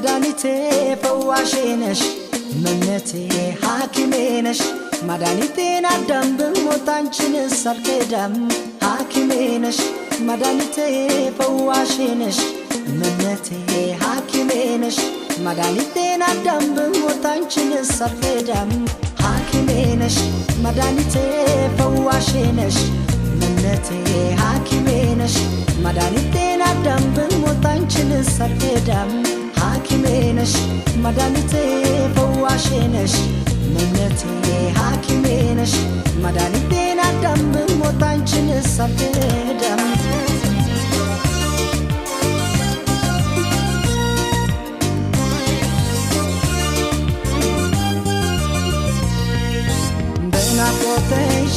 መድኃኒቴ ፈዋሼ ነሽ እመነቴ ሐኪሜ ነሽ መድኃኒቴን አዳም ብሞት አንቺንስ አልክዳም ሐኪሜ ነሽ መድኃኒቴ ፈዋሼ ነሽ እመነቴ ሐኪሜ ነሽ መድኃኒቴን አዳም ብሞት አንቺንስ አልክዳም ሐኪሜ ነሽ መድኃኒቴ ፈዋሼ ነሽ እመነቴ ሐኪሜ ነሽ መድኃኒቴን አዳም ብሞት አንቺንስ አልክዳም ሐኪሜ ነሽ መድኃኒቴ ፈዋሼ ነሽ እመነቴ ሐኪሜ ነሽ መድኃኒቴን አዳም ብሞት አንቺንስ አልክዳም በናፍቆትሽ